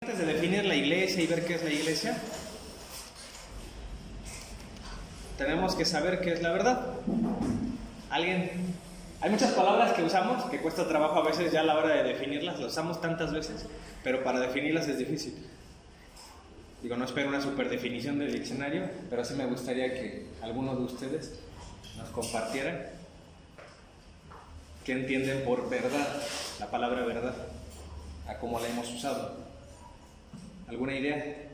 Antes de definir la iglesia y ver qué es la iglesia, tenemos que saber qué es la verdad. Hay muchas palabras que usamos que cuesta trabajo a veces ya a la hora de definirlas, las usamos tantas veces, pero para definirlas es difícil. Digo, no espero una super definición del diccionario, pero sí me gustaría que algunos de ustedes nos compartieran qué entienden por verdad, la palabra verdad, a cómo la hemos usado. ¿Alguna idea?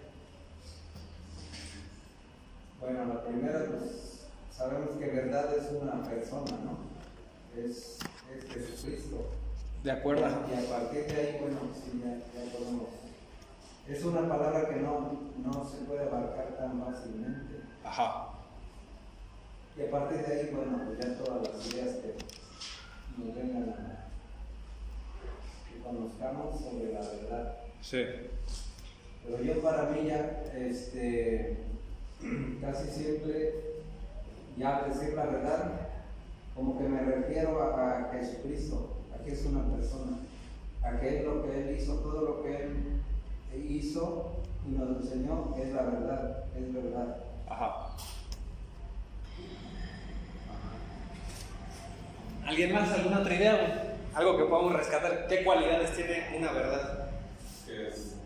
Bueno, la primera, pues sabemos que verdad es una persona, ¿no? Es Jesucristo. De acuerdo. Y a partir de ahí, bueno, sí, ya podemos. Es una palabra que no se puede abarcar tan fácilmente. Ajá. Y a partir de ahí, bueno, pues ya todas las ideas que nos vengan que conozcamos sobre la verdad. Sí. Pero yo para mí ya, casi siempre, ya al decir la verdad, como que me refiero a Jesucristo, a que es una persona, a que Él lo que Él hizo, todo lo que Él hizo y nos enseñó es la verdad, es verdad. Ajá. ¿Alguien más? ¿Alguna otra idea? Algo que podamos rescatar. ¿Qué cualidades tiene una verdad? Que es,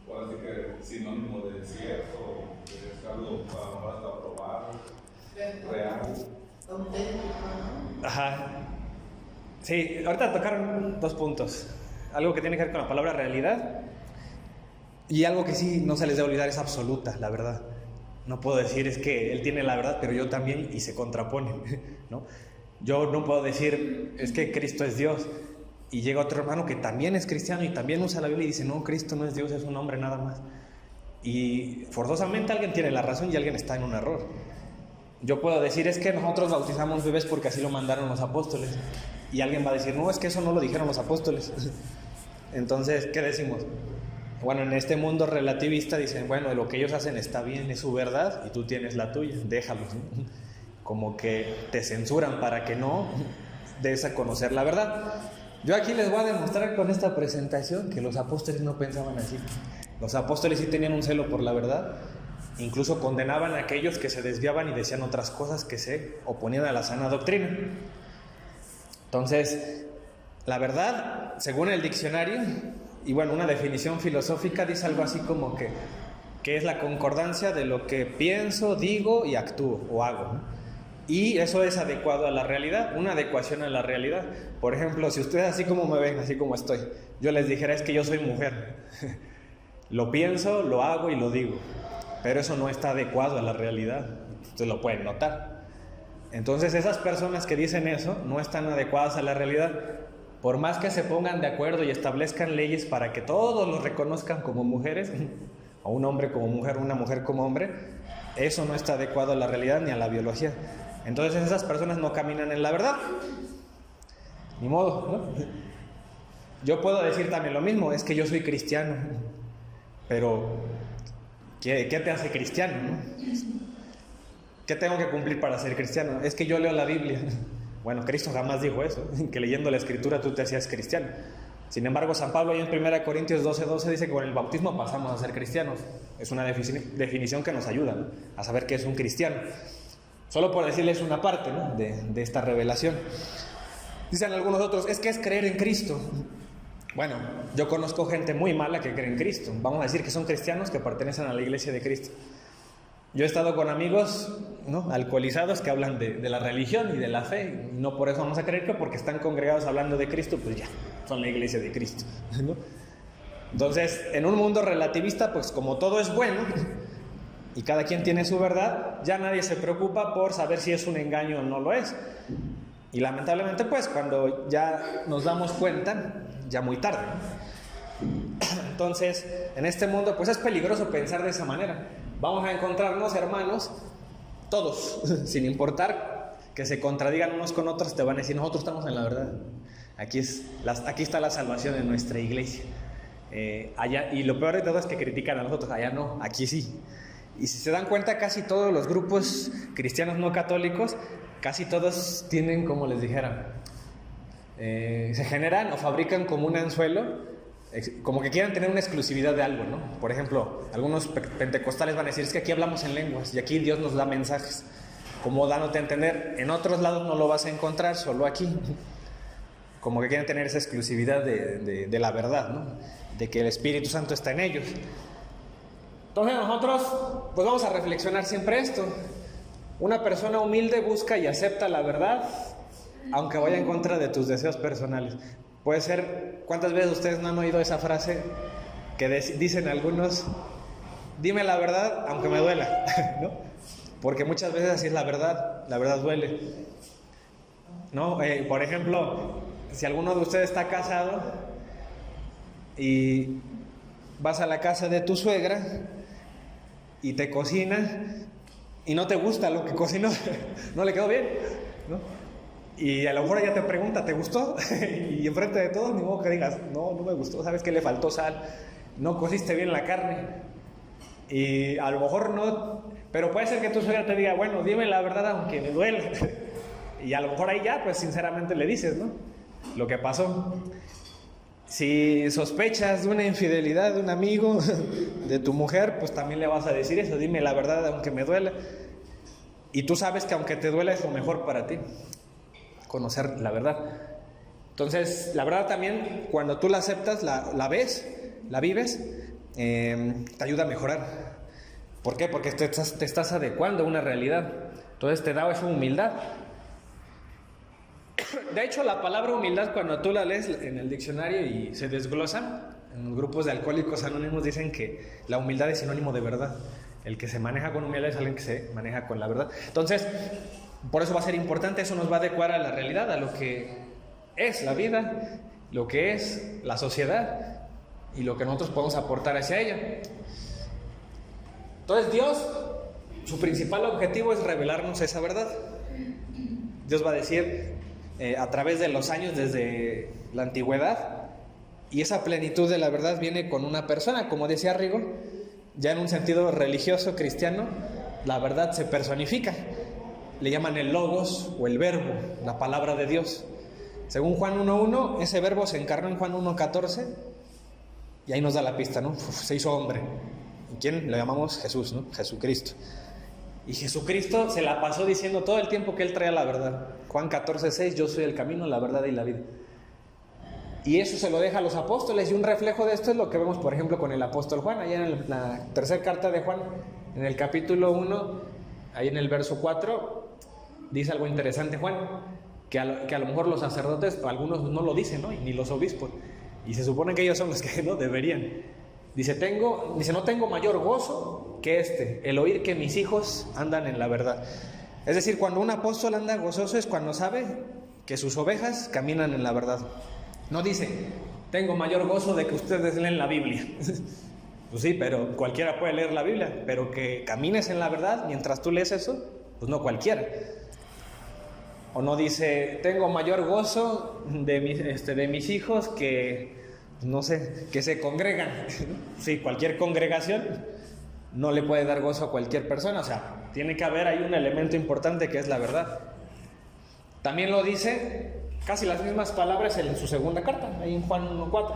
ahora sí que sinónimo de cierto, que es algo para probar, real. Ajá. Sí, ahorita tocaron dos puntos. Algo que tiene que ver con la palabra realidad y algo que sí no se les debe olvidar es absoluta, la verdad. No puedo decir es que él tiene la verdad, pero yo también, y se contraponen, ¿no? Yo no puedo decir es que Cristo es Dios y llega otro hermano que también es cristiano y también usa la Biblia y dice no, Cristo no es Dios, es un hombre nada más. Y forzosamente alguien tiene la razón y alguien está en un error. Yo puedo decir es que nosotros bautizamos bebés porque así lo mandaron los apóstoles y alguien va a decir no, es que eso no lo dijeron los apóstoles. Entonces, ¿qué decimos? Bueno, en este mundo relativista dicen, bueno, lo que ellos hacen está bien, es su verdad y tú tienes la tuya, déjalos, ¿no? Como que te censuran para que no des a conocer la verdad. Yo aquí les voy a demostrar con esta presentación que los apóstoles no pensaban así. Los apóstoles sí tenían un celo por la verdad, incluso condenaban a aquellos que se desviaban y decían otras cosas que se oponían a la sana doctrina. Entonces, la verdad, según el diccionario, y bueno, una definición filosófica dice algo así como que es la concordancia de lo que pienso, digo y actúo o hago, ¿no? Y eso es adecuado a la realidad, una adecuación a la realidad. Por ejemplo, si ustedes así como me ven, así como estoy, yo les dijera es que yo soy mujer. Lo pienso, lo hago y lo digo, pero eso no está adecuado a la realidad, ustedes lo pueden notar. Entonces esas personas que dicen eso no están adecuadas a la realidad. Por más que se pongan de acuerdo y establezcan leyes para que todos los reconozcan como mujeres, o un hombre como mujer, una mujer como hombre, eso no está adecuado a la realidad ni a la biología. Entonces esas personas no caminan en la verdad. Ni modo, ¿no? Yo puedo decir también lo mismo, es que yo soy cristiano, pero ¿qué te hace cristiano, no? ¿Qué tengo que cumplir para ser cristiano? Es que yo leo la Biblia. Bueno, Cristo jamás dijo eso, que leyendo la Escritura tú te hacías cristiano. Sin embargo, San Pablo ahí en 1 Corintios 12:12 dice que con el bautismo pasamos a ser cristianos. Es una definición que nos ayuda, ¿no?, a saber qué es un cristiano. Solo por decirles una parte, ¿no?, de esta revelación. Dicen algunos otros, es que es creer en Cristo. Bueno, yo conozco gente muy mala que cree en Cristo. Vamos a decir que son cristianos que pertenecen a la iglesia de Cristo. Yo he estado con amigos, ¿no?, alcoholizados que hablan de la religión y de la fe. Y no por eso vamos a creer que porque están congregados hablando de Cristo, pues ya, son la iglesia de Cristo, ¿no? Entonces, en un mundo relativista, pues como todo es bueno y cada quien tiene su verdad, ya nadie se preocupa por saber si es un engaño o no lo es. Y lamentablemente, pues cuando ya nos damos cuenta, ya muy tarde, ¿no? Entonces, en este mundo, pues es peligroso pensar de esa manera. Vamos a encontrarnos hermanos, todos, sin importar que se contradigan unos con otros, te van a decir, nosotros estamos en la verdad. Aquí está la salvación en nuestra iglesia. Allá, y lo peor de todo es que critican a nosotros, allá no, aquí sí. Y si se dan cuenta, casi todos los grupos cristianos no católicos, casi todos tienen, como les dijera, se generan o fabrican como un anzuelo como que quieran tener una exclusividad de algo, ¿no? Por ejemplo, algunos pentecostales van a decir, es que aquí hablamos en lenguas y aquí Dios nos da mensajes, como dándote a entender, en otros lados no lo vas a encontrar, solo aquí. Como que quieren tener esa exclusividad de la verdad, ¿no? De que el Espíritu Santo está en ellos. Entonces nosotros, pues vamos a reflexionar siempre esto. Una persona humilde busca y acepta la verdad, aunque vaya en contra de tus deseos personales. Puede ser, ¿cuántas veces ustedes no han oído esa frase que dicen algunos? Dime la verdad, aunque me duela, ¿no? Porque muchas veces así es la verdad duele, ¿no? Por ejemplo, si alguno de ustedes está casado y vas a la casa de tu suegra y te cocina y no te gusta lo que cocinó, no le quedó bien, ¿no? Y a lo mejor ella te pregunta, ¿te gustó? Y enfrente de todos, ni modo que digas, no me gustó, ¿sabes qué? Le faltó sal, no cociste bien la carne. Y a lo mejor no, pero puede ser que tu suegra te diga, bueno, dime la verdad aunque me duele. Y a lo mejor ahí ya, pues sinceramente le dices, ¿no? Lo que pasó. Si sospechas de una infidelidad de un amigo, de tu mujer, pues también le vas a decir eso, dime la verdad aunque me duela. Y tú sabes que aunque te duela es lo mejor para ti, conocer la verdad. Entonces, la verdad también, cuando tú la aceptas, la ves, la vives, te ayuda a mejorar. ¿Por qué? Porque te estás adecuando a una realidad. Entonces te da esa humildad. De hecho, la palabra humildad, cuando tú la lees en el diccionario y se desglosa, en los grupos de alcohólicos anónimos dicen que la humildad es sinónimo de verdad. El que se maneja con humildad es alguien que se maneja con la verdad. Entonces, por eso va a ser importante, eso nos va a adecuar a la realidad, a lo que es la vida, lo que es la sociedad y lo que nosotros podemos aportar hacia ella. Entonces Dios, su principal objetivo es revelarnos esa verdad. Dios va a decir a través de los años, desde la antigüedad, y esa plenitud de la verdad viene con una persona, como decía Rigo, ya en un sentido religioso cristiano, la verdad se personifica. Le llaman el logos o el verbo, la palabra de Dios. Según Juan 1.1, ese verbo se encarnó en Juan 1.14 y ahí nos da la pista, ¿no? Se hizo hombre. ¿Y quién? Le llamamos Jesús, ¿no? Jesucristo. Y Jesucristo se la pasó diciendo todo el tiempo que Él traía la verdad. Juan 14.6, yo soy el camino, la verdad y la vida. Y eso se lo deja a los apóstoles, y un reflejo de esto es lo que vemos, por ejemplo, con el apóstol Juan. Allá en la tercera carta de Juan, en el capítulo 1, ahí en el verso 4, dice algo interesante Juan, que a lo mejor los sacerdotes, o algunos no lo dicen, ¿no? Y ni los obispos, y se supone que ellos son los que no deberían. Dice, no tengo mayor gozo que el oír que mis hijos andan en la verdad. Es decir, cuando un apóstol anda gozoso es cuando sabe que sus ovejas caminan en la verdad. No dice, tengo mayor gozo de que ustedes leen la Biblia. Pues sí, pero cualquiera puede leer la Biblia, pero que camines en la verdad mientras tú lees eso, pues no cualquiera. O no dice, tengo mayor gozo de mis hijos que, no sé, que se congregan. Sí, cualquier congregación no le puede dar gozo a cualquier persona. O sea, tiene que haber ahí un elemento importante que es la verdad. También lo dice casi las mismas palabras en su segunda carta, ahí en Juan 1.4.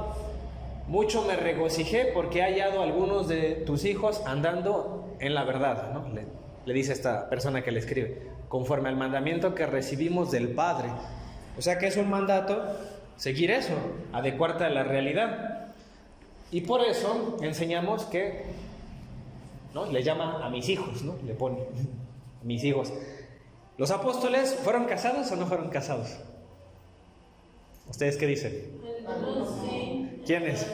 Mucho me regocijé porque he hallado a algunos de tus hijos andando en la verdad, ¿no? Le dice esta persona que le escribe, conforme al mandamiento que recibimos del Padre. O sea que es un mandato seguir eso, adecuarte a la realidad. Y por eso enseñamos que, ¿no? Le llama a mis hijos, ¿no? Le pone mis hijos. ¿Los apóstoles fueron casados o no fueron casados? ¿Ustedes qué dicen? ¿Quiénes?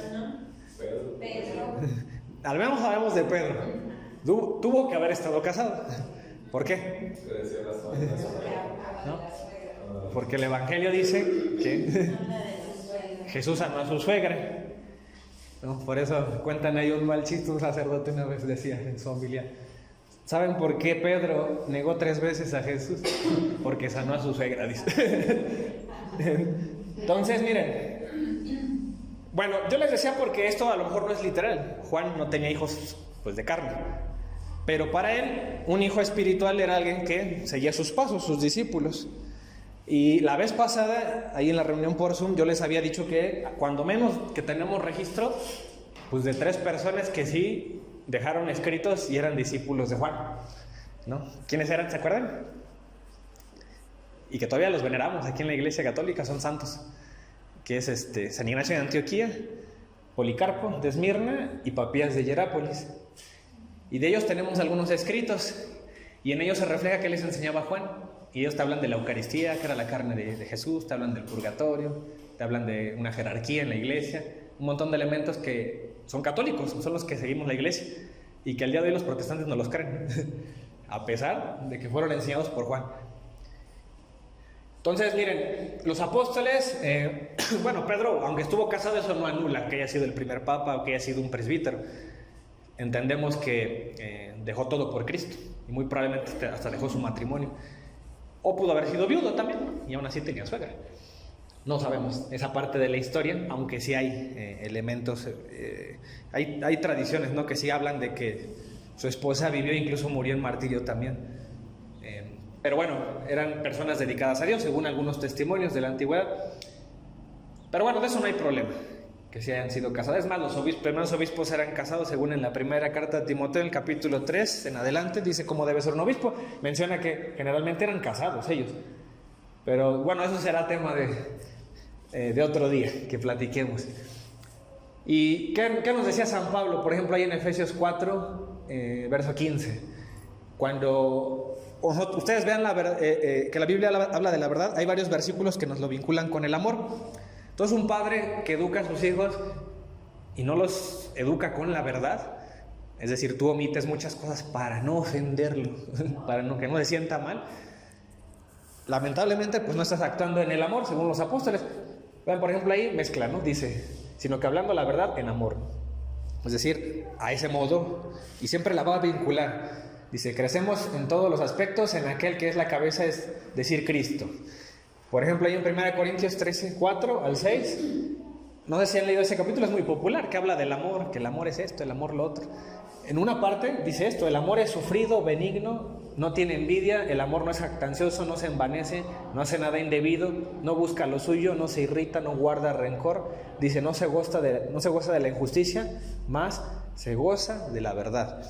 Pedro. Al menos sabemos de Pedro. Tuvo que haber estado casado. ¿Por qué? ¿No? Porque el Evangelio dice que Jesús amó a su suegra. ¿No? Por eso cuentan ahí un mal chiste. Un sacerdote una vez decía en su homilía, ¿saben por qué Pedro negó 3 veces a Jesús? Porque sanó a su suegra, dice. Entonces, miren, bueno, yo les decía porque esto a lo mejor no es literal. Juan no tenía hijos, pues, de carne, pero para él un hijo espiritual era alguien que seguía sus pasos, sus discípulos. Y la vez pasada, ahí en la reunión por Zoom, yo les había dicho que cuando menos que tenemos registro, pues de 3 personas que sí dejaron escritos y eran discípulos de Juan, ¿no? ¿Quiénes eran? ¿Se acuerdan? Y que todavía los veneramos aquí en la Iglesia Católica, son santos, que es San Ignacio de Antioquía, Policarpo de Esmirna y Papías de Hierápolis. Y de ellos tenemos algunos escritos, y en ellos se refleja qué les enseñaba Juan. Y ellos te hablan de la Eucaristía, que era la carne de Jesús, te hablan del purgatorio, te hablan de una jerarquía en la iglesia, un montón de elementos que son católicos, son los que seguimos la iglesia, y que al día de hoy los protestantes no los creen, a pesar de que fueron enseñados por Juan. Entonces, miren, los apóstoles, bueno, Pedro, aunque estuvo casado, eso no anula que haya sido el primer papa o que haya sido un presbítero. Entendemos que dejó todo por Cristo, y muy probablemente hasta dejó su matrimonio. O pudo haber sido viudo también, ¿no? Y aún así tenía suegra. No sabemos esa parte de la historia, aunque sí hay elementos, hay tradiciones, ¿no? Que sí hablan de que su esposa vivió e incluso murió en martirio también. Pero bueno, eran personas dedicadas a Dios, según algunos testimonios de la antigüedad. Pero bueno, de eso no hay problema, que sí hayan sido casados. Es más, los primeros obispos eran casados, según en la primera carta de Timoteo, en el capítulo 3, en adelante, dice cómo debe ser un obispo. Menciona que generalmente eran casados ellos. Pero bueno, eso será tema de otro día, que platiquemos. ¿Y qué nos decía San Pablo? Por ejemplo, ahí en Efesios 4, verso 15. Cuando ustedes vean que la Biblia habla de la verdad, hay varios versículos que nos lo vinculan con el amor. Entonces, un padre que educa a sus hijos y no los educa con la verdad, es decir, tú omites muchas cosas para no ofenderlo, para que no se sienta mal, lamentablemente pues no estás actuando en el amor, según los apóstoles. Vean, por ejemplo, ahí mezcla, ¿no? Dice, sino que hablando la verdad en amor. Es decir, a ese modo, y siempre la va a vincular. Dice, crecemos en todos los aspectos en aquel que es la cabeza, es decir, Cristo. Por ejemplo, ahí en 1 Corintios 13, 4 al 6, no sé si han leído ese capítulo, es muy popular, que habla del amor, que el amor es esto, el amor lo otro. En una parte dice esto, el amor es sufrido, benigno, no tiene envidia, el amor no es jactancioso, no se envanece, no hace nada indebido, no busca lo suyo, no se irrita, no guarda rencor. Dice, no se goza de la injusticia, más se goza de la verdad.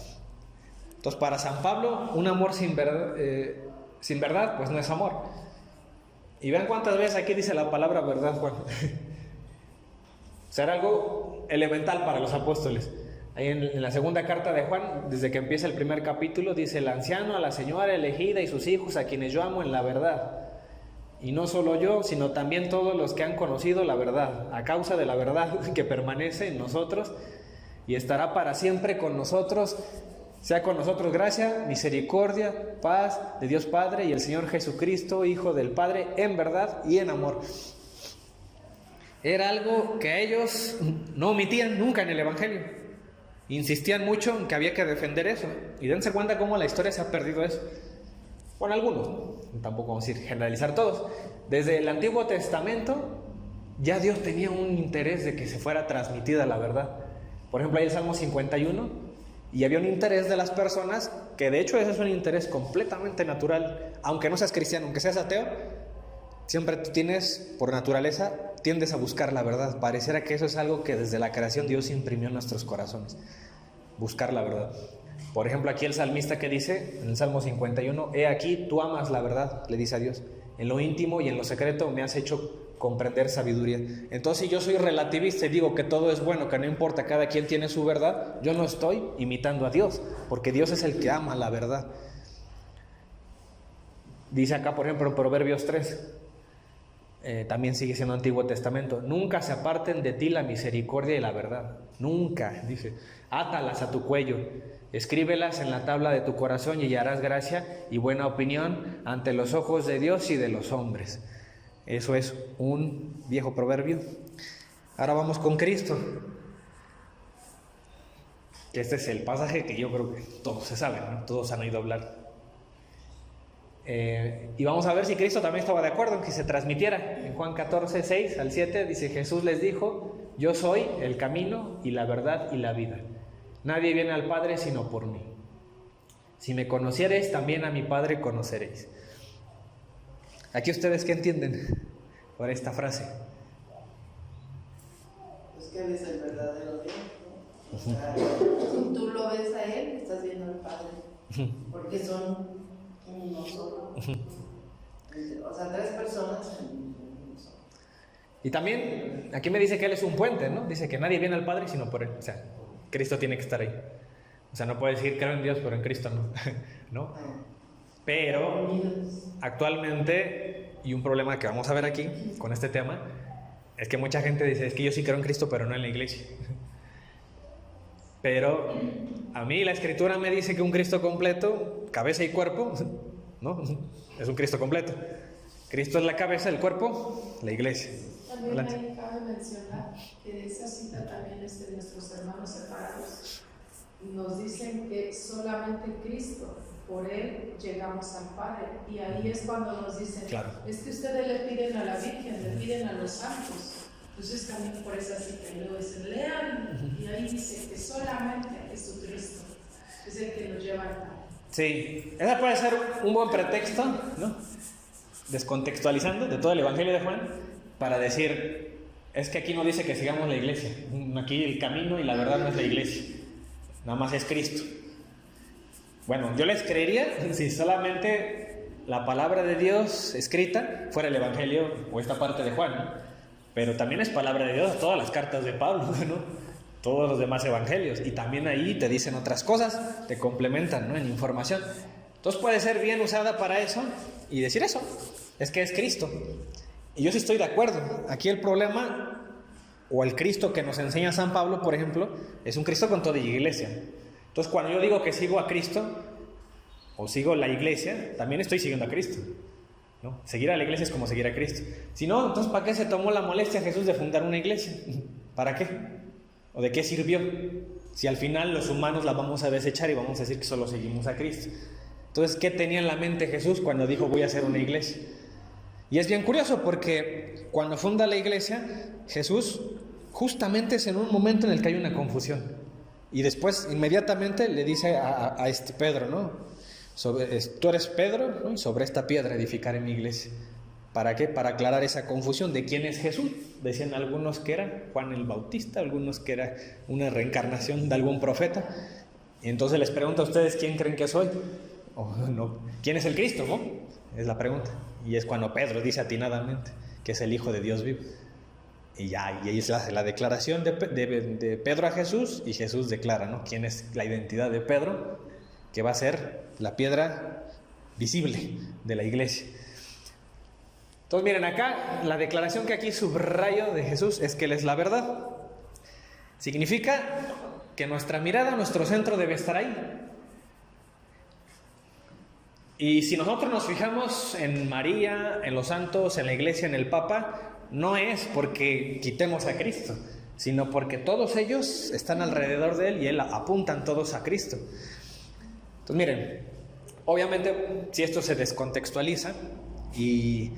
Entonces, para San Pablo, un amor sin verdad, pues no es amor. Y vean cuántas veces aquí dice la palabra verdad, Juan. Será algo elemental para los apóstoles. Ahí en la segunda carta de Juan, desde que empieza el primer capítulo, dice, el anciano, a la señora elegida y sus hijos, a quienes yo amo en la verdad. Y no solo yo, sino también todos los que han conocido la verdad, a causa de la verdad que permanece en nosotros y estará para siempre con nosotros. Sea con nosotros gracia, misericordia, paz de Dios Padre y el Señor Jesucristo, Hijo del Padre, en verdad y en amor. Era algo que ellos no omitían nunca en el Evangelio. Insistían mucho en que había que defender eso. Y dense cuenta cómo la historia se ha perdido eso. Bueno, algunos, tampoco vamos a decir generalizar todos. Desde el Antiguo Testamento ya Dios tenía un interés de que se fuera transmitida la verdad. Por ejemplo, ahí el Salmo 51... Y había un interés de las personas, que de hecho ese es un interés completamente natural, aunque no seas cristiano, aunque seas ateo, siempre tú por naturaleza, tiendes a buscar la verdad. Pareciera que eso es algo que desde la creación Dios imprimió en nuestros corazones, buscar la verdad. Por ejemplo, aquí el salmista que dice, en el Salmo 51, he aquí, tú amas la verdad, le dice a Dios, en lo íntimo y en lo secreto me has hecho comprender sabiduría. Entonces, si yo soy relativista y digo que todo es bueno, que no importa, cada quien tiene su verdad, yo no estoy imitando a Dios, porque Dios es el que ama la verdad. Dice acá, por ejemplo, en Proverbios 3, también sigue siendo Antiguo Testamento, nunca se aparten de ti la misericordia y la verdad, nunca, dice, átalas a tu cuello, escríbelas en la tabla de tu corazón y hallarás gracia y buena opinión ante los ojos de Dios y de los hombres. Eso es un viejo proverbio. Ahora vamos con Cristo. Este es el pasaje que yo creo que todos se saben, ¿no? Todos han oído hablar. Y vamos a ver si Cristo también estaba de acuerdo en que se transmitiera. En Juan 14, 6 al 7 dice, Jesús les dijo, yo soy el camino y la verdad y la vida. Nadie viene al Padre sino por mí. Si me conociereis, también a mi Padre conoceréis. ¿Aquí ustedes qué entienden por esta frase? Pues que Él es el verdadero Dios, ¿no? O sea, si tú lo ves a Él, estás viendo al Padre, porque son uno solo. O sea, tres personas en uno solo. Y también, aquí me dice que Él es un puente, ¿no? Dice que nadie viene al Padre sino por Él. O sea, Cristo tiene que estar ahí. O sea, no puede decir creo en Dios, pero en Cristo no. ¿No? Pero actualmente, y un problema que vamos a ver aquí con este tema, es que mucha gente dice, es que yo sí creo en Cristo, pero no en la iglesia. Pero a mí la Escritura me dice que un Cristo completo, cabeza y cuerpo, ¿no? Es un Cristo completo. Cristo es la cabeza, el cuerpo, la iglesia. También ahí cabe mencionar que esa cita también es de nuestros hermanos separados. Nos dicen que solamente Cristo, por Él llegamos al Padre. Y ahí es cuando nos dicen, claro, es que ustedes le piden a la Virgen, le piden a los santos. Entonces también por esa cita, y luego dicen, lean, y ahí dice que solamente Jesucristo es el que nos lleva al Padre. Sí, esa puede ser un buen pretexto, ¿no? Descontextualizando de todo el Evangelio de Juan, para decir, es que aquí no dice que sigamos la iglesia. Aquí el camino y la verdad no es la iglesia, nada más es Cristo. Bueno, yo les creería si solamente la palabra de Dios escrita fuera el Evangelio o esta parte de Juan, ¿no? Pero también es palabra de Dios todas las cartas de Pablo, ¿no? Todos los demás evangelios, y también ahí te dicen otras cosas, te complementan, ¿no? En información. Entonces puede ser bien usada para eso y decir eso, es que es Cristo. Y yo sí estoy de acuerdo. Aquí el problema, o el Cristo que nos enseña San Pablo, por ejemplo, es un Cristo con toda iglesia. Entonces cuando yo digo que sigo a Cristo, o sigo la iglesia, también estoy siguiendo a Cristo, ¿no? Seguir a la iglesia es como seguir a Cristo. Si no, entonces ¿para qué se tomó la molestia Jesús de fundar una iglesia? ¿Para qué? ¿O de qué sirvió? Si al final los humanos la vamos a desechar y vamos a decir que solo seguimos a Cristo. Entonces, ¿qué tenía en la mente Jesús cuando dijo voy a hacer una iglesia? Y es bien curioso porque cuando funda la iglesia, Jesús justamente es en un momento en el que hay una confusión. Y después inmediatamente le dice a Pedro, ¿no? Tú eres Pedro, ¿no? Y sobre esta piedra edificaré mi iglesia. ¿Para qué? Para aclarar esa confusión de quién es Jesús. Decían algunos que era Juan el Bautista, algunos que era una reencarnación de algún profeta. Y entonces les pregunto a ustedes, ¿quién creen que soy? O no, ¿quién es el Cristo? ¿No? Es la pregunta. Y es cuando Pedro dice atinadamente que es el Hijo de Dios vivo. Y ahí es la declaración de Pedro a Jesús, y Jesús declara, ¿no? ¿Quién es la identidad de Pedro? Que va a ser la piedra visible de la iglesia. Entonces miren, acá la declaración que aquí subrayo de Jesús es que Él es la verdad. Significa que nuestra mirada, nuestro centro debe estar ahí. Y si nosotros nos fijamos en María, en los santos, en la iglesia, en el Papa, no es porque quitemos a Cristo, sino porque todos ellos están alrededor de Él y Él apuntan todos a Cristo. Entonces miren, obviamente si esto se descontextualiza y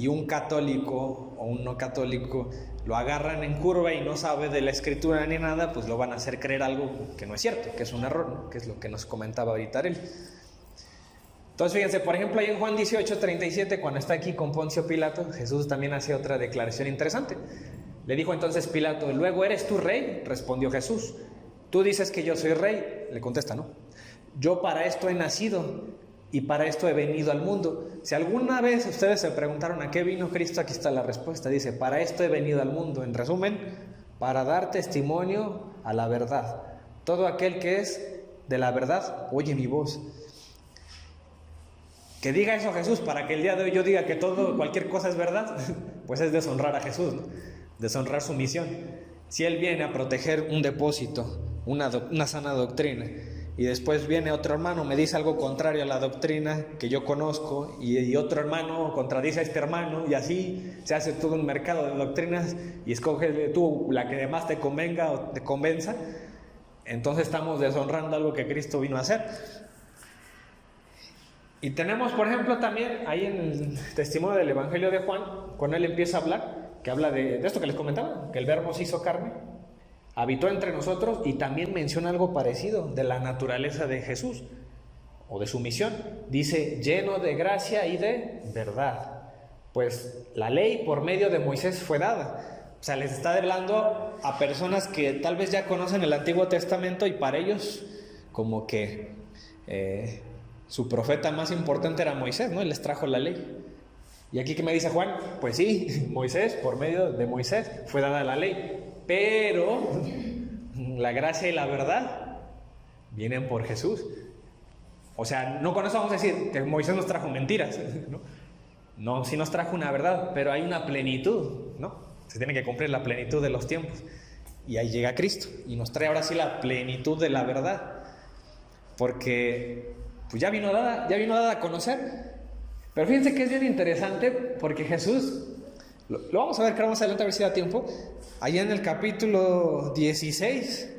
un católico o un no católico lo agarran en curva y no sabe de la escritura ni nada, pues lo van a hacer creer algo que no es cierto, que es un error, ¿no? Que es lo que nos comentaba ahorita él. Entonces fíjense, por ejemplo, ahí en Juan 18:37, cuando está aquí con Poncio Pilato, Jesús también hace otra declaración interesante. Le dijo entonces Pilato, ¿luego eres tú rey? Respondió Jesús. Tú dices que yo soy rey. Le contesta, ¿no? Yo para esto he nacido y para esto he venido al mundo. Si alguna vez ustedes se preguntaron a qué vino Cristo, aquí está la respuesta. Dice, para esto he venido al mundo. En resumen, para dar testimonio a la verdad. Todo aquel que es de la verdad, oye mi voz. Que diga eso Jesús para que el día de hoy yo diga que cualquier cosa es verdad, pues es deshonrar a Jesús, ¿no? Deshonrar su misión. Si Él viene a proteger un depósito, una sana doctrina, y después viene otro hermano, me dice algo contrario a la doctrina que yo conozco, y otro hermano contradice a este hermano, y así se hace todo un mercado de doctrinas, y escoge tú la que más te convenga o te convenza, entonces estamos deshonrando algo que Cristo vino a hacer. Y tenemos, por ejemplo, también ahí en el testimonio del Evangelio de Juan, cuando él empieza a hablar, que habla de esto que les comentaba, que el Verbo se hizo carne, habitó entre nosotros, y también menciona algo parecido de la naturaleza de Jesús o de su misión. Dice, lleno de gracia y de verdad. pues la ley por medio de Moisés fue dada. O sea, les está hablando a personas que tal vez ya conocen el Antiguo Testamento y para ellos como que su profeta más importante era Moisés, ¿no? Él les trajo la ley. Y aquí, ¿qué me dice Juan? Pues sí, Moisés, por medio de Moisés fue dada la ley, pero la gracia y la verdad vienen por Jesús. O sea, no con eso vamos a decir que Moisés nos trajo mentiras, ¿no? No, sí nos trajo una verdad, pero hay una plenitud, ¿no? Se tiene que cumplir la plenitud de los tiempos. Y ahí llega Cristo y nos trae ahora sí la plenitud de la verdad. Porque pues ya vino dada a conocer. Pero fíjense que es bien interesante porque Jesús, lo vamos a ver, creo, más adelante a ver si da tiempo, allá en el capítulo 16,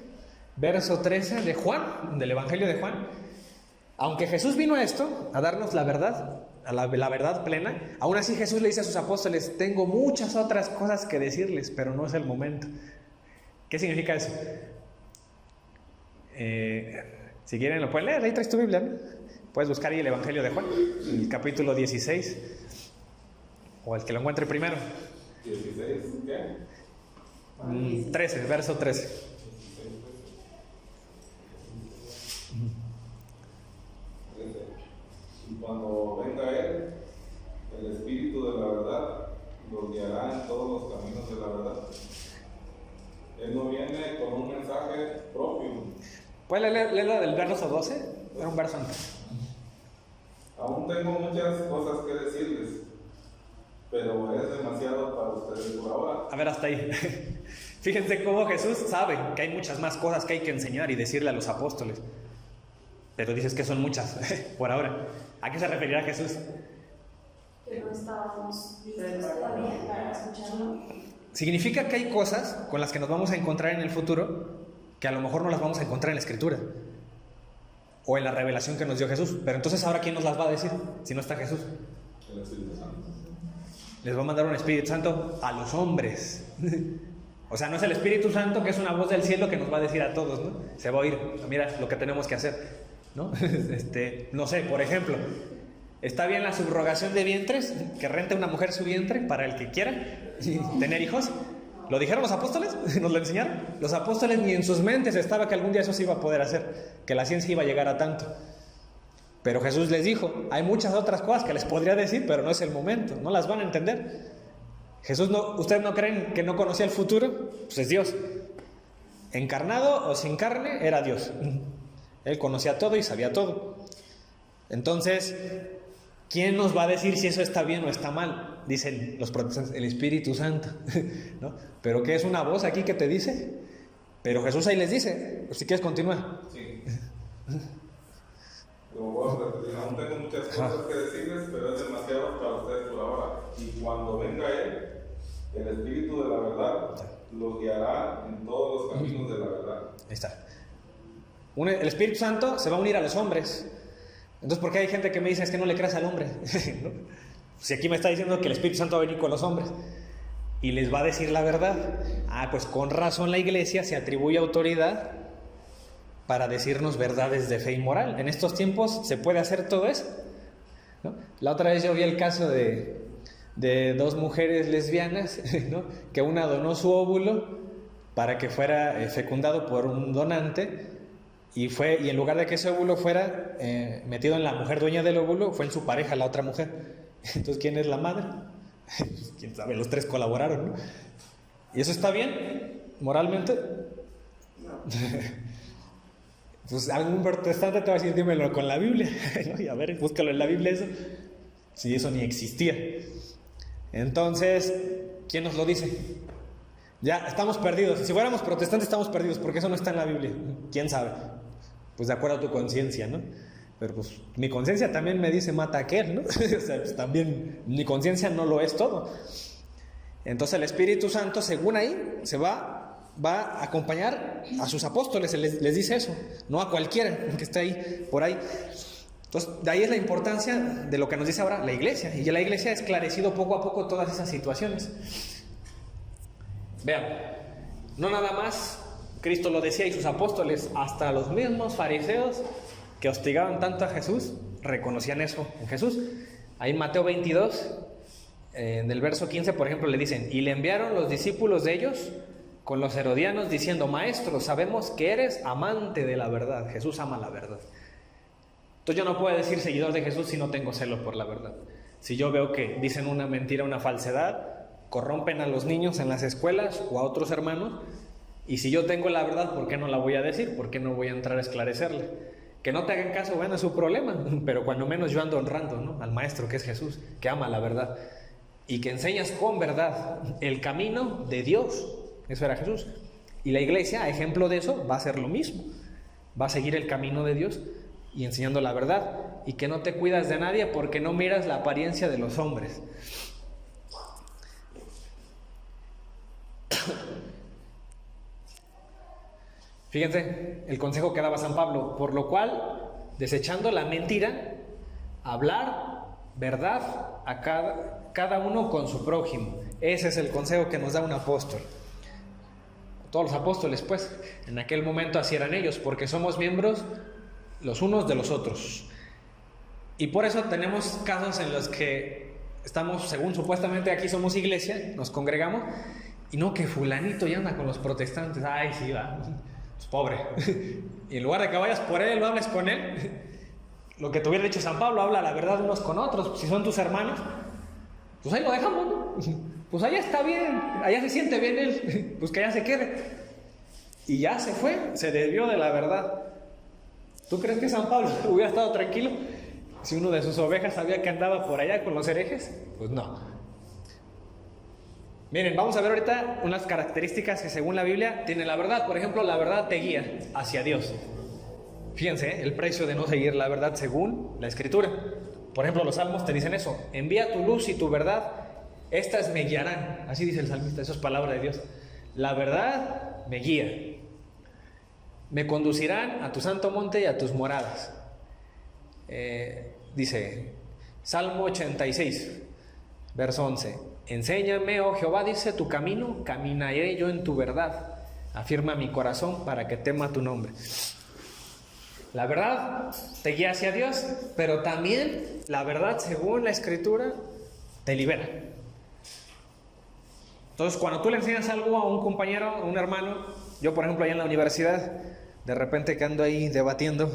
verso 13 de Juan, del Evangelio de Juan, aunque Jesús vino a esto, a darnos la verdad, a la verdad plena, aún así Jesús le dice a sus apóstoles, tengo muchas otras cosas que decirles, pero no es el momento. ¿Qué significa eso? Si quieren lo pueden leer, ahí traes tu Biblia, ¿no? Puedes buscar ahí el Evangelio de Juan, el capítulo 16, o el que lo encuentre primero. 16, ¿qué? 13, verso 13. Y cuando venga Él, el Espíritu de la verdad los guiará en todos los caminos de la verdad. Él no viene con un mensaje propio. ¿Puedes leerlo del verso 12? Era un verso antes. Aún tengo muchas cosas que decirles, pero es demasiado para ustedes por ahora. A ver, hasta ahí. Fíjense cómo Jesús sabe que hay muchas más cosas que hay que enseñar y decirle a los apóstoles. Pero dices que son muchas, por ahora. ¿A qué se referirá Jesús? Que no estábamos listos todavía para escucharlo. Significa que hay cosas con las que nos vamos a encontrar en el futuro que a lo mejor no las vamos a encontrar en la Escritura o en la revelación que nos dio Jesús. Pero entonces, ¿ahora quién nos las va a decir si no está Jesús? El Espíritu Santo. Les va a mandar un Espíritu Santo a los hombres. O sea, no es el Espíritu Santo que es una voz del cielo que nos va a decir a todos, ¿no? Se va a oír, mira lo que tenemos que hacer, ¿no? No sé, por ejemplo, ¿está bien la subrogación de vientres? Que rente una mujer su vientre para el que quiera tener hijos. ¿Lo dijeron los apóstoles? ¿Nos lo enseñaron? Los apóstoles ni en sus mentes estaba que algún día eso se iba a poder hacer, que la ciencia iba a llegar a tanto. Pero Jesús les dijo, hay muchas otras cosas que les podría decir, pero no es el momento, no las van a entender. Jesús no, ¿ustedes no creen que no conocía el futuro? Pues es Dios. Encarnado o sin carne, era Dios. Él conocía todo y sabía todo. Entonces, ¿quién nos va a decir si eso está bien o está mal? Dicen los protestantes, el Espíritu Santo, ¿no? ¿Pero qué es una voz aquí que te dice? Pero Jesús ahí les dice, si quieres continuar. Sí. Como voy a repetir, aún tengo muchas cosas que decirles, pero es demasiado para ustedes por ahora. Y cuando venga Él, el Espíritu de la verdad los guiará en todos los caminos de la verdad. Ahí está. El Espíritu Santo se va a unir a los hombres. Entonces, ¿por qué hay gente que me dice es que no le creas al hombre? ¿No? Si aquí me está diciendo que el Espíritu Santo va a venir con los hombres y les va a decir la verdad. Pues con razón la iglesia se atribuye autoridad para decirnos verdades de fe y moral. En estos tiempos se puede hacer todo eso, ¿no? La otra vez yo vi el caso de dos mujeres lesbianas, ¿no? Que una donó su óvulo para que fuera fecundado por un donante y en lugar de que ese óvulo fuera metido en la mujer dueña del óvulo, fue en su pareja la otra mujer. Entonces, ¿quién es la madre? Quién sabe, los tres colaboraron, ¿no? ¿Y eso está bien moralmente? No. Pues algún protestante te va a decir, dímelo con la Biblia, ¿no? Y a ver, búscalo en la Biblia eso, si eso ni existía. Entonces, ¿quién nos lo dice? Ya estamos perdidos. Si fuéramos protestantes estamos perdidos porque eso no está en la Biblia. ¿Quién sabe? Pues de acuerdo a tu conciencia, ¿no? Pero pues mi conciencia también me dice mata a aquel, ¿no? O sea, pues también mi conciencia no lo es todo. Entonces el Espíritu Santo, según ahí, se va a acompañar a sus apóstoles, les dice eso, no a cualquiera que esté ahí, por ahí. Entonces, de ahí es la importancia de lo que nos dice ahora la iglesia. Y la iglesia ha esclarecido poco a poco todas esas situaciones. Vean, no nada más Cristo lo decía y sus apóstoles, hasta los mismos fariseos que hostigaban tanto a Jesús, reconocían eso en Jesús. Ahí en Mateo 22, En el verso 15, por ejemplo, le dicen, y le enviaron los discípulos de ellos con los herodianos diciendo, maestro, sabemos que eres amante de la verdad. Jesús ama la verdad. Entonces yo no puedo decir seguidor de Jesús si no tengo celo por la verdad. Si yo veo que dicen una mentira, una falsedad, corrompen a los niños en las escuelas o a otros hermanos, y si yo tengo la verdad, ¿por qué no la voy a decir? ¿Por qué no voy a entrar a esclarecerle? Que no te hagan caso, bueno, es su problema, pero cuando menos yo ando honrando, ¿no?, al Maestro que es Jesús, que ama la verdad, y que enseñas con verdad el camino de Dios. Eso era Jesús. Y la iglesia, a ejemplo de eso, va a hacer lo mismo. Va a seguir el camino de Dios y enseñando la verdad, y que no te cuidas de nadie porque no miras la apariencia de los hombres. Fíjense el consejo que daba San Pablo, por lo cual, desechando la mentira, hablar verdad a cada uno con su prójimo. Ese es el consejo que nos da un apóstol. Todos los apóstoles, pues, en aquel momento así eran ellos, porque somos miembros los unos de los otros. Y por eso tenemos casos en los que estamos, según supuestamente aquí somos iglesia, nos congregamos, y no que fulanito ya anda con los protestantes, ay sí, va, es pobre. Y en lugar de que vayas por él, lo hables con él, lo que te hubiera dicho San Pablo, habla la verdad unos con otros, si son tus hermanos, pues ahí lo dejamos, ¿no? Pues allá está bien, allá se siente bien él, pues que allá se quede. Y ya se fue, se desvió de la verdad. ¿Tú crees que San Pablo hubiera estado tranquilo si uno de sus ovejas sabía que andaba por allá con los herejes? Pues no. Miren, vamos a ver ahorita unas características que según la Biblia tiene la verdad. Por ejemplo, la verdad te guía hacia Dios. Fíjense, el precio de no seguir la verdad según la Escritura. Por ejemplo, los salmos te dicen eso: envía tu luz y tu verdad, estas me guiarán. Así dice el salmista, eso es palabra de Dios. La verdad me guía. Me conducirán a tu santo monte y a tus moradas. Dice Salmo 86, verso 11: enséñame, oh Jehová, dice, tu camino, caminaré yo en tu verdad. Afirma mi corazón para que tema tu nombre. La verdad te guía hacia Dios, pero también la verdad, según la Escritura, te libera. Entonces, cuando tú le enseñas algo a un compañero, a un hermano, yo por ejemplo allá en la universidad, de repente que ando ahí debatiendo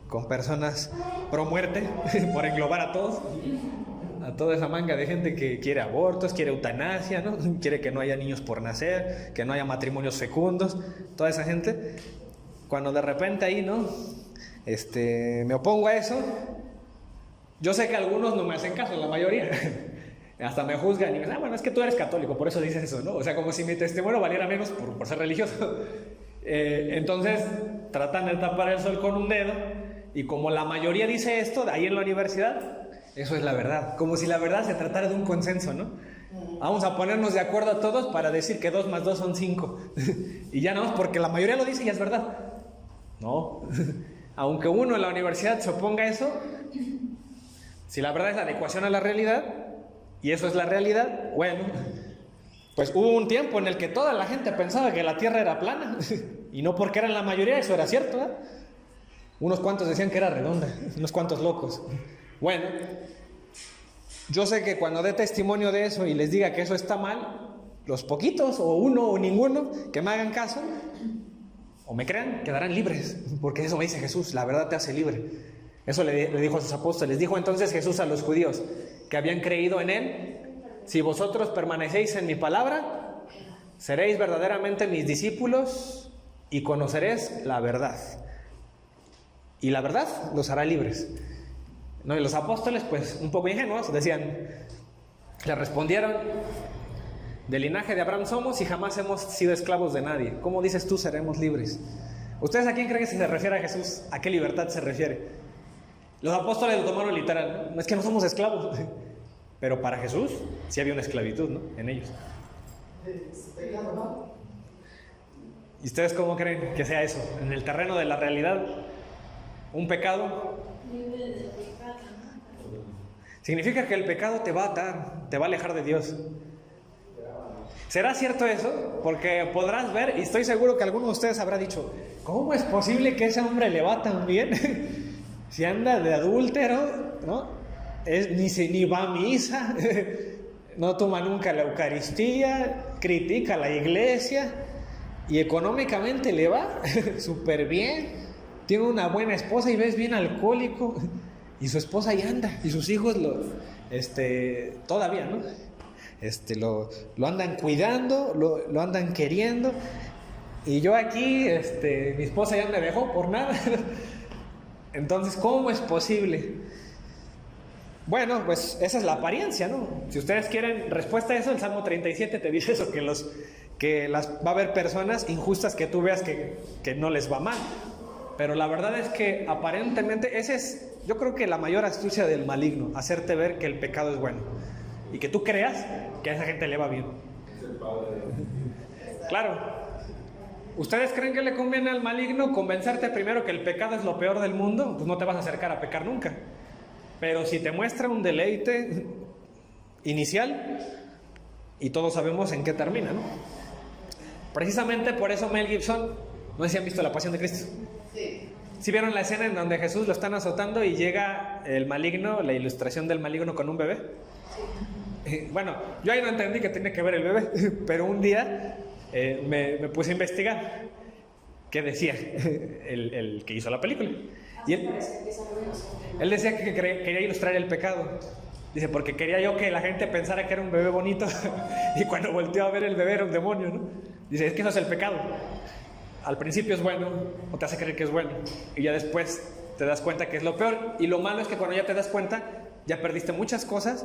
con personas pro muerte, por englobar a todos, a toda esa manga de gente que quiere abortos, quiere eutanasia, ¿no? Quiere que no haya niños por nacer, que no haya matrimonios fecundos, toda esa gente, cuando de repente ahí, ¿no?, me opongo a eso, yo sé que algunos no me hacen caso, la mayoría, hasta me juzgan y me dicen, bueno, es que tú eres católico, por eso dices eso, ¿no? O sea, como si mi testimonio valiera menos por ser religioso. Entonces tratan de tapar el sol con un dedo, y como la mayoría dice esto de ahí en la universidad, eso es la verdad, como si la verdad se tratara de un consenso, ¿no? Vamos a ponernos de acuerdo a todos para decir que 2 más 2 son 5 y ya no, porque la mayoría lo dice y es verdad. No, aunque uno en la universidad se oponga a eso, si la verdad es la adecuación a la realidad y eso es la realidad, bueno, pues hubo un tiempo en el que toda la gente pensaba que la tierra era plana y no porque eran la mayoría, eso era cierto, ¿eh? Unos cuantos decían que era redonda, unos cuantos locos. Bueno, yo sé que cuando dé testimonio de eso y les diga que eso está mal, los poquitos o uno o ninguno que me hagan caso o me crean, quedarán libres, porque eso me dice Jesús, la verdad te hace libre. Eso le dijo a sus apóstoles. Dijo entonces Jesús a los judíos que habían creído en él: si vosotros permanecéis en mi palabra, seréis verdaderamente mis discípulos y conoceréis la verdad, y la verdad los hará libres. No, y los apóstoles, pues un poco ingenuos, le respondieron: del linaje de Abraham somos y jamás hemos sido esclavos de nadie. ¿Cómo dices tú seremos libres? ¿Ustedes a quién creen que se refiere a Jesús? ¿A qué libertad se refiere? Los apóstoles lo tomaron literal. No es que no somos esclavos, pero para Jesús sí había una esclavitud, ¿no?, en ellos. ¿Y ustedes cómo creen que sea eso? En el terreno de la realidad, un pecado significa que el pecado te va a atar, te va a alejar de Dios. ¿Será cierto eso? Porque podrás ver, y estoy seguro que alguno de ustedes habrá dicho: ¿cómo es posible que ese hombre le va tan bien? Si anda de adúltero, ¿no? Ni va a misa, no toma nunca la Eucaristía, critica a la iglesia y económicamente le va súper bien. Tiene una buena esposa y ves bien alcohólico y su esposa ahí anda y sus hijos todavía, ¿no? Lo andan cuidando, lo andan queriendo y yo aquí, mi esposa ya me dejó por nada. Entonces, ¿cómo es posible? Bueno, pues esa es la apariencia, ¿no? Si ustedes quieren respuesta a eso, el Salmo 37 te dice eso, va a haber personas injustas que tú veas que no les va mal. Pero la verdad es que aparentemente yo creo que la mayor astucia del maligno, hacerte ver que el pecado es bueno y que tú creas que a esa gente le va bien. Claro, ¿ustedes creen que le conviene al maligno convencerte primero que el pecado es lo peor del mundo? Pues no te vas a acercar a pecar nunca. Pero si te muestra un deleite inicial, y todos sabemos en qué termina, ¿no? Precisamente por eso Mel Gibson, no sé si han visto La Pasión de Cristo. Sí. ¿Sí vieron la escena en donde Jesús lo están azotando y llega el maligno, la ilustración del maligno con un bebé? Sí. Bueno, yo ahí no entendí que tenía que ver el bebé, pero un día me puse a investigar qué decía el que hizo la película. Y él decía que quería ilustrar el pecado. Dice, porque quería yo que la gente pensara que era un bebé bonito y cuando volteó a ver el bebé era un demonio, ¿no? Dice, es que eso es el pecado. Al principio es bueno, o te hace creer que es bueno, y ya después te das cuenta que es lo peor. Y lo malo es que cuando ya te das cuenta, ya perdiste muchas cosas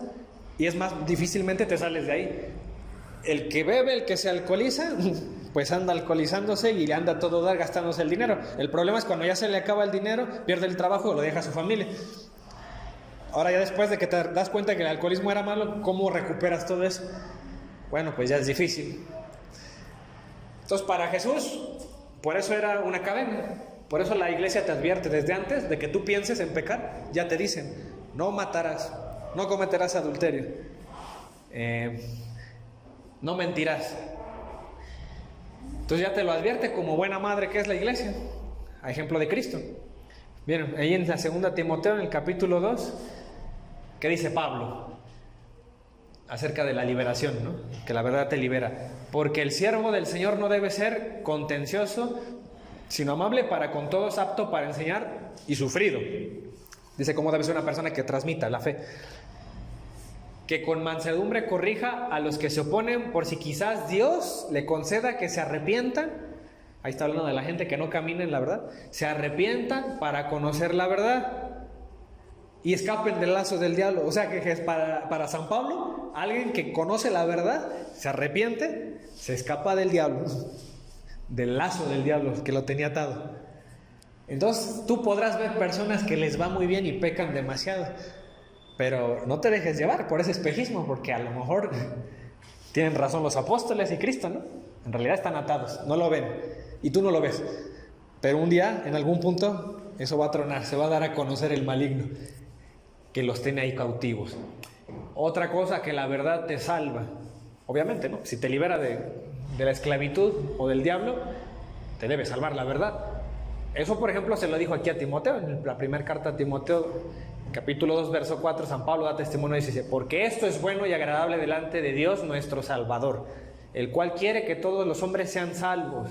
y es más, difícilmente te sales de ahí. El que bebe, el que se alcoholiza, pues anda alcoholizándose y anda todo dar gastándose el dinero. El problema es cuando ya se le acaba el dinero, pierde el trabajo o lo deja a su familia. Ahora ya después de que te das cuenta que el alcoholismo era malo, ¿cómo recuperas todo eso? Bueno, pues ya es difícil. Entonces para Jesús, por eso era una cadena. Por eso la iglesia te advierte desde antes de que tú pienses en pecar. Ya te dicen, no matarás, no cometerás adulterio, no mentirás. Entonces ya te lo advierte como buena madre que es la iglesia, a ejemplo de Cristo. Bien, ahí en la 2 Timoteo, en el capítulo 2, ¿qué dice Pablo? Acerca de la liberación, ¿no? Que la verdad te libera. Porque el siervo del Señor no debe ser contencioso, sino amable para con todos, apto para enseñar y sufrido. Dice cómo debe ser una persona que transmita la fe. Que con mansedumbre corrija a los que se oponen, por si quizás Dios le conceda que se arrepientan. Ahí está hablando de la gente que no camina en la verdad. Se arrepientan para conocer la verdad y escapen del lazo del diablo. O sea que para San Pablo, alguien que conoce la verdad, se arrepiente, se escapa del diablo, del lazo del diablo que lo tenía atado. Entonces tú podrás ver personas que les va muy bien y pecan demasiado, pero no te dejes llevar por ese espejismo, porque a lo mejor tienen razón los apóstoles y Cristo, ¿no? En realidad están atados, no lo ven y tú no lo ves, pero un día, en algún punto, eso va a tronar, se va a dar a conocer el maligno que los tiene ahí cautivos. Otra cosa, que la verdad te salva, obviamente, ¿no? Si te libera de la esclavitud o del diablo, te debe salvar la verdad. Eso, por ejemplo, se lo dijo aquí a Timoteo, en la primera carta a Timoteo, capítulo 2, verso 4, San Pablo da testimonio y dice, porque esto es bueno y agradable delante de Dios nuestro Salvador, el cual quiere que todos los hombres sean salvos,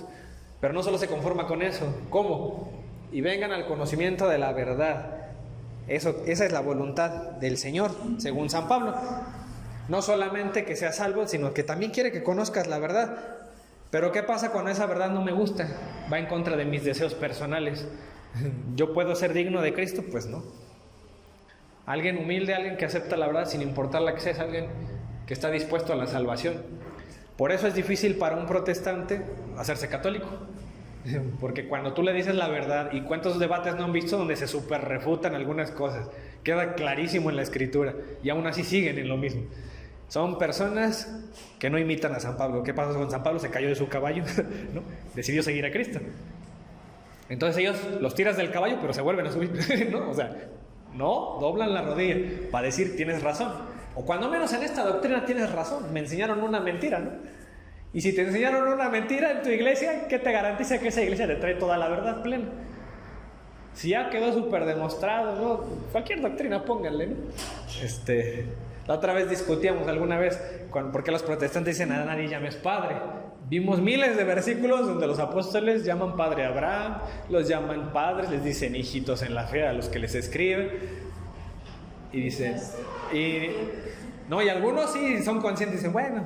pero no solo se conforma con eso. ¿Cómo? Y vengan al conocimiento de la verdad. Esa es la voluntad del Señor, según San Pablo. No solamente que seas salvo, sino que también quiere que conozcas la verdad. Pero ¿qué pasa cuando esa verdad no me gusta? Va en contra de mis deseos personales. ¿Yo puedo ser digno de Cristo? Pues no. Alguien humilde, alguien que acepta la verdad sin importar la que sea, es alguien que está dispuesto a la salvación. Por eso es difícil para un protestante hacerse católico. Porque cuando tú le dices la verdad, y cuántos debates no han visto donde se super refutan algunas cosas, queda clarísimo en la escritura y aún así siguen en lo mismo. Son personas que no imitan a San Pablo. ¿Qué pasó con San Pablo? Se cayó de su caballo, ¿no? Decidió seguir a Cristo. Entonces ellos los tiras del caballo, pero se vuelven a subir, ¿no? O sea, no doblan la rodilla para decir tienes razón, o cuando menos en esta doctrina tienes razón, me enseñaron una mentira, ¿no? Y si te enseñaron una mentira en tu iglesia, ¿qué te garantiza que esa iglesia te trae toda la verdad plena? Si ya quedó súper demostrado, ¿no? Cualquier doctrina pónganle, ¿no? La otra vez discutíamos alguna vez por qué los protestantes dicen a nadie llames padre. Vimos miles de versículos donde los apóstoles llaman padre a Abraham, los llaman padres, les dicen hijitos en la fe a los que les escriben. Y dicen, y algunos sí son conscientes, dicen, bueno,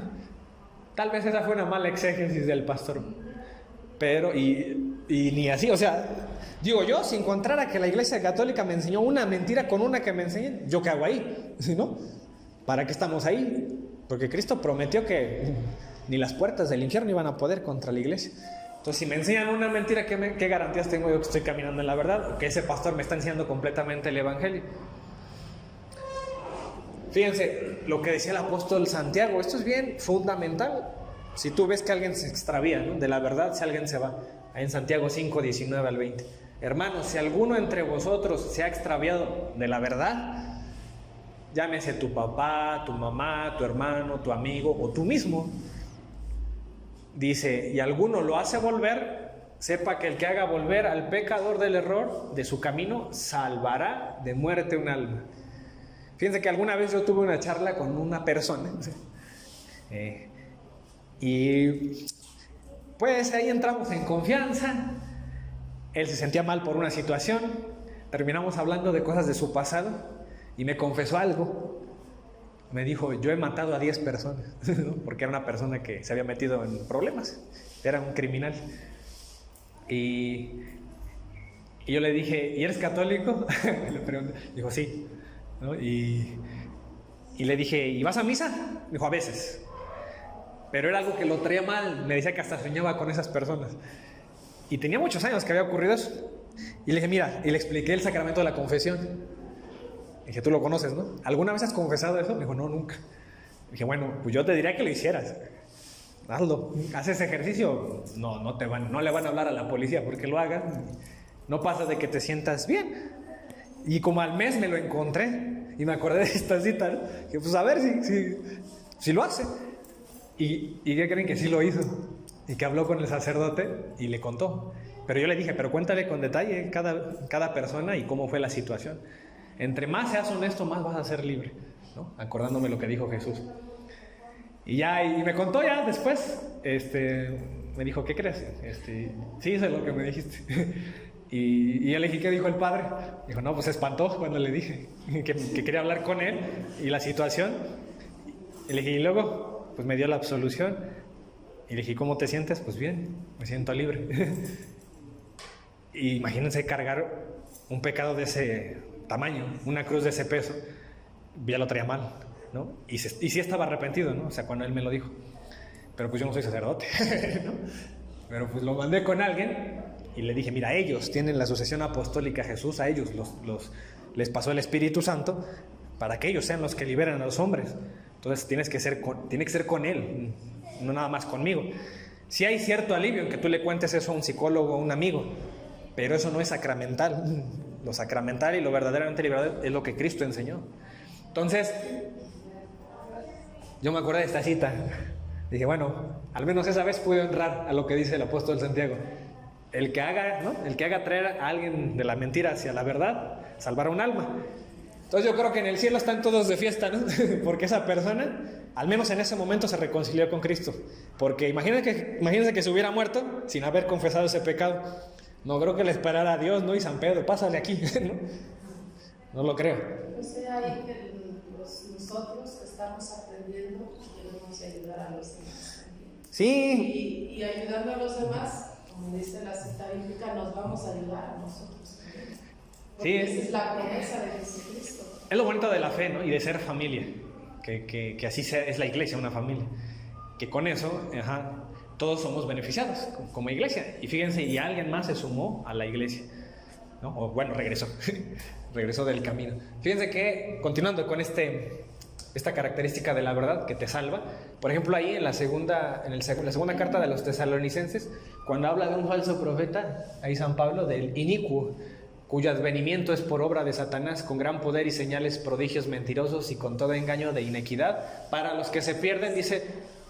tal vez esa fue una mala exégesis del pastor. Pero, y ni así, o sea, digo yo, si encontrara que la Iglesia Católica me enseñó una mentira con una que me enseñen, ¿yo qué hago ahí? ¿Sí, no? ¿Para qué estamos ahí? Porque Cristo prometió que ni las puertas del infierno iban a poder contra la Iglesia. Entonces, si me enseñan una mentira, ¿qué garantías tengo yo que estoy caminando en la verdad? O que ese pastor me está enseñando completamente el Evangelio. Fíjense, lo que decía el apóstol Santiago, esto es bien fundamental. Si tú ves que alguien se extravía, ¿no?, de la verdad, si alguien se va, ahí en Santiago 5, 19 al 20. Hermanos, si alguno entre vosotros se ha extraviado de la verdad, llámese tu papá, tu mamá, tu hermano, tu amigo o tú mismo. Dice, y alguno lo hace volver, sepa que el que haga volver al pecador del error de su camino, salvará de muerte un alma. Fíjense que alguna vez yo tuve una charla con una persona, y pues ahí entramos en confianza. Él se sentía mal por una situación, terminamos hablando de cosas de su pasado y me confesó algo. Me dijo, yo he matado a 10 personas, ¿no? Porque era una persona que se había metido en problemas, era un criminal. Y yo le dije, ¿y eres católico? Le pregunté, dijo, sí, ¿no? Y le dije, ¿y vas a misa? Dijo, a veces. Pero era algo que lo traía mal, me decía que hasta soñaba con esas personas. Y tenía muchos años que había ocurrido eso. Y le dije, mira, y le expliqué el sacramento de la confesión. Dije, tú lo conoces, ¿no? ¿Alguna vez has confesado eso? Me dijo, no, nunca. Dije, bueno, pues yo te diría que lo hicieras. Hazlo. ¿Haces ejercicio? No le van a hablar a la policía porque lo hagan. No pasa de que te sientas bien. Y como al mes me lo encontré y me acordé de esta cita, ¿no? Dije, pues a ver si lo hace. ¿Y qué creen? Que sí lo hizo. Y que habló con el sacerdote y le contó. Pero yo le dije, pero cuéntale con detalle cada persona y cómo fue la situación. Entre más seas honesto, más vas a ser libre, ¿no? Acordándome lo que dijo Jesús. Y me contó ya después, me dijo, ¿qué crees? Sí, hice lo que me dijiste. Y yo le dije, ¿qué dijo el padre? Dijo, no, pues se espantó cuando le dije que quería hablar con él y la situación. Y le dije, y luego, pues me dio la absolución. Y le dije, ¿cómo te sientes? Pues bien, me siento libre. Y imagínense cargar un pecado de ese tamaño, una cruz de ese peso. Ya lo traía mal, ¿no? Y sí estaba arrepentido, ¿no? O sea, cuando él me lo dijo. Pero pues yo no soy sacerdote, ¿no? Pero pues lo mandé con alguien y le dije, mira, ellos tienen la sucesión apostólica a Jesús, a ellos les pasó el Espíritu Santo para que ellos sean los que liberan a los hombres. Entonces tiene que ser con él, no nada más conmigo. Sí hay cierto alivio en que tú le cuentes eso a un psicólogo o a un amigo, pero eso no es sacramental. Lo sacramental y lo verdaderamente liberador es lo que Cristo enseñó. Entonces, yo me acordé de esta cita. Dije, bueno, al menos esa vez pude honrar a lo que dice el apóstol Santiago. El que haga traer a alguien de la mentira hacia la verdad, salvará un alma. Entonces yo creo que en el cielo están todos de fiesta, ¿no? Porque esa persona, al menos en ese momento, se reconcilió con Cristo. Porque imagínense que se hubiera muerto sin haber confesado ese pecado. No creo que le esperara a Dios, ¿no? Y San Pedro, pásale aquí, ¿no? No lo creo. Pues ahí que nosotros que estamos aprendiendo debemos ayudar a los demás también. Sí. Y ayudando a los demás, como dice la cita bíblica, nos vamos a ayudar a nosotros también. Porque esa es la promesa de Jesucristo. Es lo bonito de la fe, ¿no? Y de ser familia. Que así es la iglesia, una familia. Que con eso, todos somos beneficiados como iglesia. Y fíjense, y alguien más se sumó a la iglesia, ¿no? O bueno, regresó del camino. Fíjense que, continuando con esta característica de la verdad que te salva, por ejemplo, ahí en la segunda carta de los tesalonicenses, cuando habla de un falso profeta, ahí San Pablo, del inicuo, cuyo advenimiento es por obra de Satanás, con gran poder y señales, prodigios mentirosos y con todo engaño de inequidad, para los que se pierden, dice,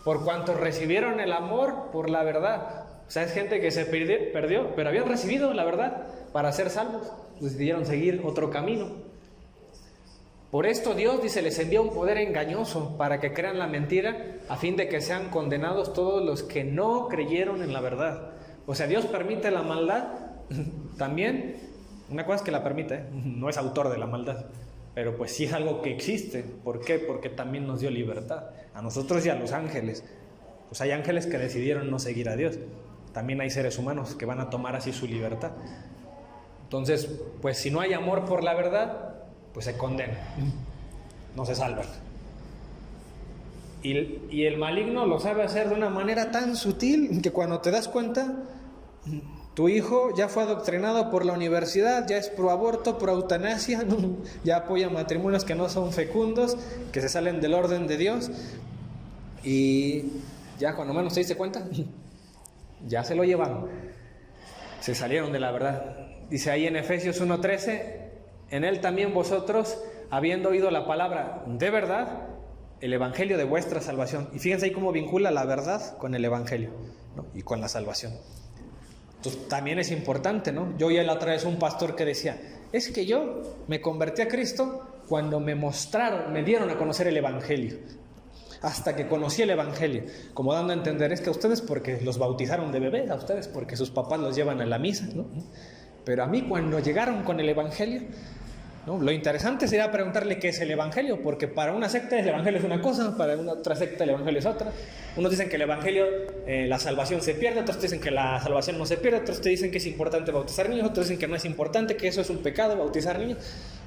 por cuanto recibieron el amor por la verdad. O sea, es gente que se perdió, pero habían recibido la verdad para ser salvos. Decidieron seguir otro camino. Por esto Dios, dice, les envía un poder engañoso para que crean la mentira, a fin de que sean condenados todos los que no creyeron en la verdad. O sea, Dios permite la maldad también. Una cosa es que la permite, no es autor de la maldad, pero pues sí es algo que existe. ¿Por qué? Porque también nos dio libertad, a nosotros y a los ángeles. Pues hay ángeles que decidieron no seguir a Dios. También hay seres humanos que van a tomar así su libertad. Entonces, pues si no hay amor por la verdad, pues se condena, no se salvan. Y el maligno lo sabe hacer de una manera tan sutil que cuando te das cuenta, tu hijo ya fue adoctrinado por la universidad, ya es pro aborto, pro eutanasia, ya apoya matrimonios que no son fecundos, que se salen del orden de Dios, y ya cuando menos te diste cuenta, ya se lo llevaron, se salieron de la verdad. Dice ahí en Efesios 1:13, en él también vosotros, habiendo oído la palabra de verdad, el evangelio de vuestra salvación. Y fíjense ahí cómo vincula la verdad con el evangelio, ¿no? Y con la salvación. Entonces también es importante, ¿no? Yo oí la otra vez un pastor que decía, es que yo me convertí a Cristo cuando me dieron a conocer el evangelio. Hasta que conocí el evangelio, como dando a entender, es que a ustedes porque los bautizaron de bebés, a ustedes porque sus papás los llevan a la misa, ¿no? Pero a mí cuando llegaron con el evangelio, ¿no? Lo interesante sería preguntarle qué es el evangelio, porque para una secta el evangelio es una cosa, para una otra secta el evangelio es otra. Unos dicen que el evangelio, la salvación se pierde, otros dicen que la salvación no se pierde, otros te dicen que es importante bautizar niños, otros dicen que no es importante, que eso es un pecado bautizar niños.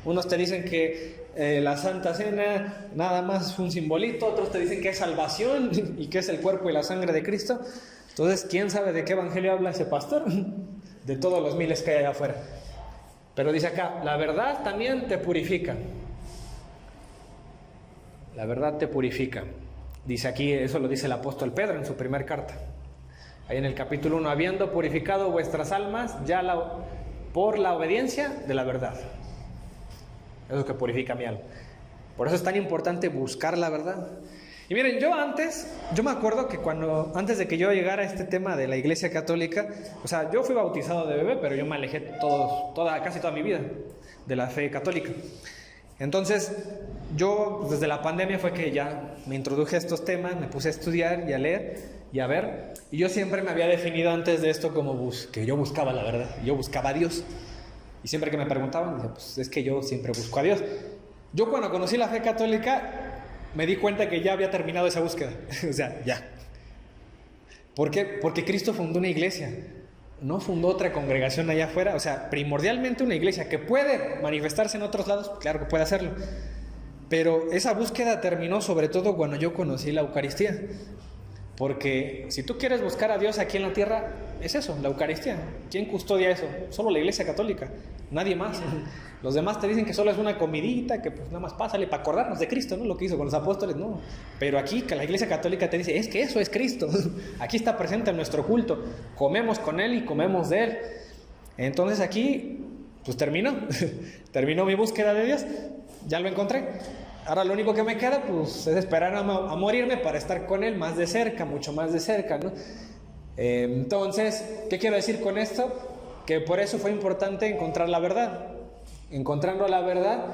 Unos te dicen que la Santa Cena nada más es un simbolito, otros te dicen que es salvación y que es el cuerpo y la sangre de Cristo. Entonces, ¿quién sabe de qué evangelio habla ese pastor? De todos los miles que hay allá afuera. Pero dice acá, la verdad también te purifica. La verdad te purifica. Dice aquí, eso lo dice el apóstol Pedro en su primer carta. Ahí en el capítulo 1, habiendo purificado vuestras almas por la obediencia de la verdad. Eso es lo que purifica mi alma. Por eso es tan importante buscar la verdad. Y miren, yo me acuerdo que antes de que yo llegara a este tema de la Iglesia Católica, o sea, yo fui bautizado de bebé, pero yo me alejé casi toda mi vida de la fe católica. Entonces, yo desde la pandemia fue que ya me introduje a estos temas, me puse a estudiar y a leer y a ver, y yo siempre me había definido antes de esto como que yo buscaba la verdad, yo buscaba a Dios. Y siempre que me preguntaban, dije, pues es que yo siempre busco a Dios. Yo cuando conocí la fe católica, me di cuenta que ya había terminado esa búsqueda. O sea, ya. ¿Por qué? Porque Cristo fundó una iglesia. No fundó otra congregación allá afuera. O sea, primordialmente una iglesia que puede manifestarse en otros lados. Claro que puede hacerlo. Pero esa búsqueda terminó sobre todo cuando yo conocí la Eucaristía. Porque si tú quieres buscar a Dios aquí en la tierra, es eso, la Eucaristía. ¿Quién custodia eso? Solo la Iglesia Católica, nadie más. Los demás te dicen que solo es una comidita, que pues nada más pásale para acordarnos de Cristo, ¿no? Lo que hizo con los apóstoles, no. Pero aquí que la Iglesia Católica te dice, es que eso es Cristo. Aquí está presente en nuestro culto. Comemos con Él y comemos de Él. Entonces aquí, pues terminó mi búsqueda de Dios, ya lo encontré. Ahora lo único que me queda pues es esperar a morirme para estar con Él más de cerca, mucho más de cerca, ¿no? Entonces, ¿qué quiero decir con esto? Que por eso fue importante encontrar la verdad. Encontrando la verdad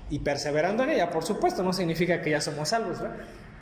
y perseverando en ella, por supuesto, no significa que ya somos salvos, ¿verdad?